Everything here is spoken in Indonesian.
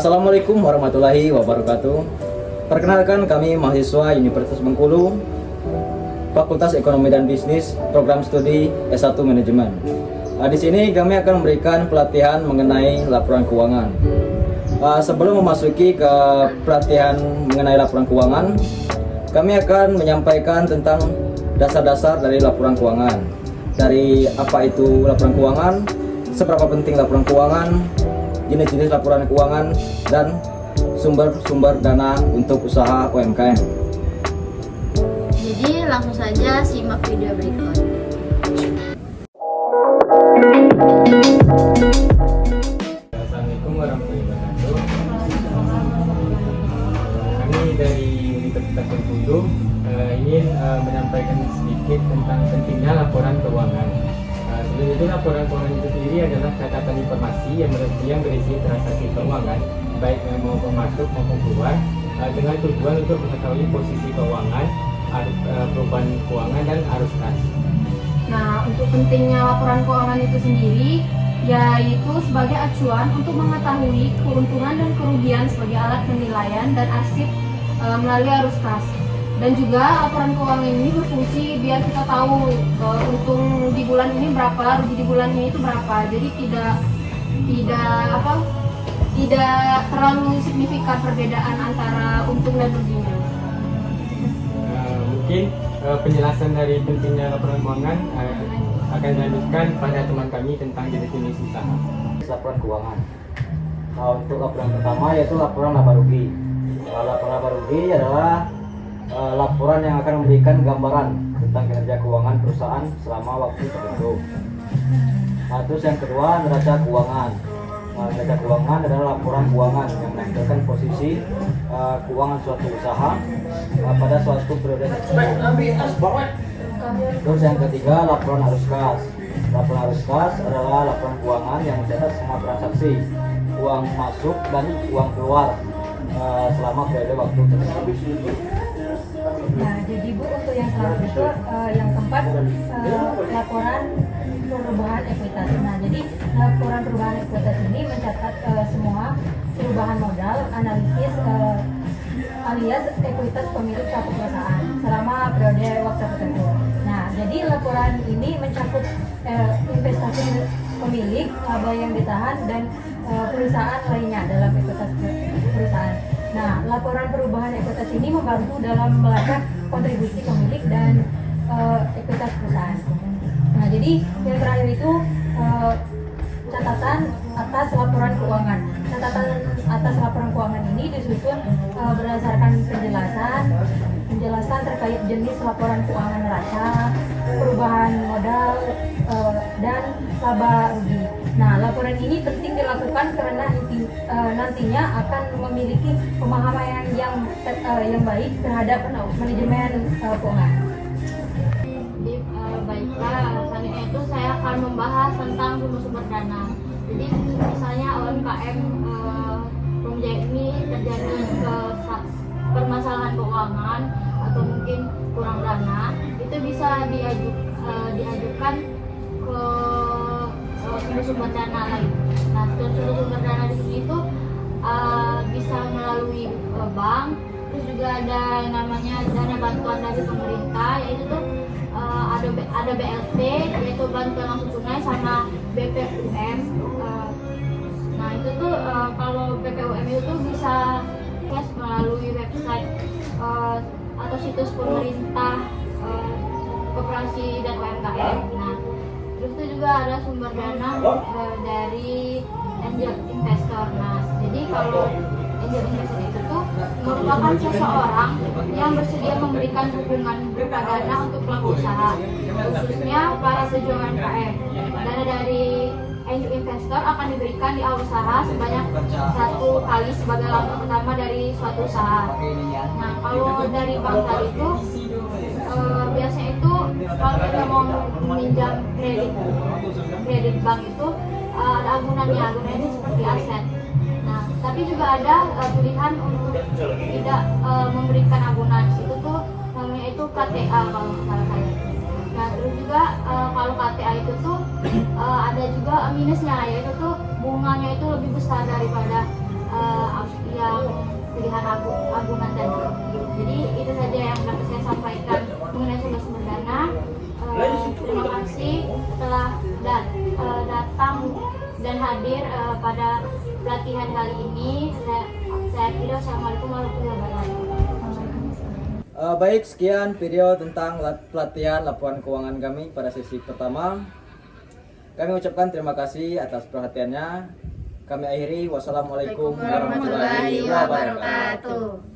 Assalamualaikum warahmatullahi wabarakatuh. Perkenalkan, kami mahasiswa Universitas Bengkulu, Fakultas Ekonomi dan Bisnis, Program Studi S1 Manajemen. Di sini kami akan memberikan pelatihan mengenai laporan keuangan. Sebelum memasuki ke pelatihan mengenai laporan keuangan, kami akan menyampaikan tentang dasar-dasar dari laporan keuangan. Dari apa itu laporan keuangan, seberapa penting laporan keuangan, jenis-jenis laporan keuangan, dan sumber-sumber dana untuk usaha UMKM. Jadi langsung saja simak video berikut. Assalamualaikum warahmatullahi wabarakatuh. Kami dari Universitas Bengkulu ingin menyampaikan sedikit tentang pentingnya laporan keuangan. Sebelum itu, laporan keuangan itu sendiri adalah catatan informasi yang berisi transaksi keuangan, baik maupun masuk maupun keluar, dengan tujuan untuk mengetahui posisi keuangan, perubahan keuangan, dan arus kas. Nah, untuk pentingnya laporan keuangan itu sendiri, yaitu sebagai acuan untuk mengetahui keuntungan dan kerugian sebagai alat penilaian dan arsip melalui arus kas. Dan juga laporan keuangan ini berfungsi biar kita tahu untung di bulan ini berapa, rugi di bulan ini itu berapa. Jadi tidak terlalu signifikan perbedaan antara untung dan ruginya. Mungkin penjelasan dari pentingnya laporan keuangan akan dilanjutkan pada teman kami tentang definisi usaha. Laporan keuangan. Untuk laporan pertama yaitu laporan laba rugi. Laporan laba rugi adalah laporan yang akan memberikan gambaran tentang kinerja keuangan perusahaan selama waktu tertentu. Terus yang kedua, neraca keuangan. Neraca keuangan adalah laporan keuangan yang menampilkan posisi keuangan suatu usaha pada suatu periode tertentu. Terus yang ketiga, laporan arus kas. Laporan arus kas adalah laporan keuangan yang mencatat semua transaksi uang masuk dan uang keluar selama periode waktu tertentu. Nah, jadi Bu, untuk yang selanjutnya yang keempat, laporan perubahan ekuitas. Nah, jadi laporan perubahan ekuitas ini mencatat semua perubahan modal, analisis alias ekuitas pemilik suatu perusahaan selama periode waktu tertentu. Nah, jadi laporan ini mencakup investasi pemilik, laba yang ditahan, dan perusahaan lainnya dalam ekuitas perusahaan. Nah, laporan perubahan ekuitas ini membantu dalam melacak kontribusi pemilik dan ekuitas perusahaan. Nah, jadi yang terakhir itu catatan atas laporan keuangan. Catatan atas laporan keuangan ini disusun berdasarkan penjelasan terkait jenis laporan keuangan neraca, perubahan modal, dan laba rugi. Nah, laporan ini penting dilakukan karena nantinya akan memiliki pemahaman yang baik terhadap manajemen keuangan. Baiklah, selanjutnya itu saya akan membahas tentang sumber-sumber dana. Jadi misalnya UMKM Rumjaya ini terjadi permasalahan keuangan atau mungkin kurang dana, itu bisa diajukan ke sumber-sumber dana lain. Nah, sumber-sumber dana di sini itu bisa melalui bank, terus juga ada yang namanya dana bantuan dari pemerintah, yaitu tuh ada BLT, yaitu bantuan langsung tunai, sama BPUM. Nah, itu tuh kalau BPUM itu tuh bisa cash melalui website atau situs pemerintah koperasi dan UMKM. Nah, terus itu juga ada sumber dana dari angel investor. Nah, jadi kalau angel investor itu tuh merupakan seseorang yang bersedia memberikan dukungan berupa dana untuk pelaku usaha, khususnya para pejuang UMKM. Dana dari angel investor akan diberikan di awal usaha sebanyak 1 kali sebagai langkah pertama dari suatu usaha. Nah, kalau dari bank tadi itu biasanya itu kalau kita mau meminjam kredit bank itu ada agunannya itu seperti aset. Nah, tapi juga ada pilihan untuk tidak memberikan agunan, itu tuh namanya itu KTA kalau salah saya. Nah, terus juga kalau KTA itu tuh ada juga minusnya, yaitu tuh bunganya itu lebih besar daripada yang pilihan agungan tadi. Jadi itu saja yang dapat saya sampaikan mengenai sumber-sumber dana. Terima kasih telah datang dan hadir pada pelatihan kali ini. Saya kira assalamualaikum warahmatullahi wabarakatuh. Baik, sekian video tentang pelatihan laporan keuangan kami pada sesi pertama. Kami ucapkan terima kasih atas perhatiannya. Kami akhiri. Wassalamualaikum warahmatullahi wabarakatuh.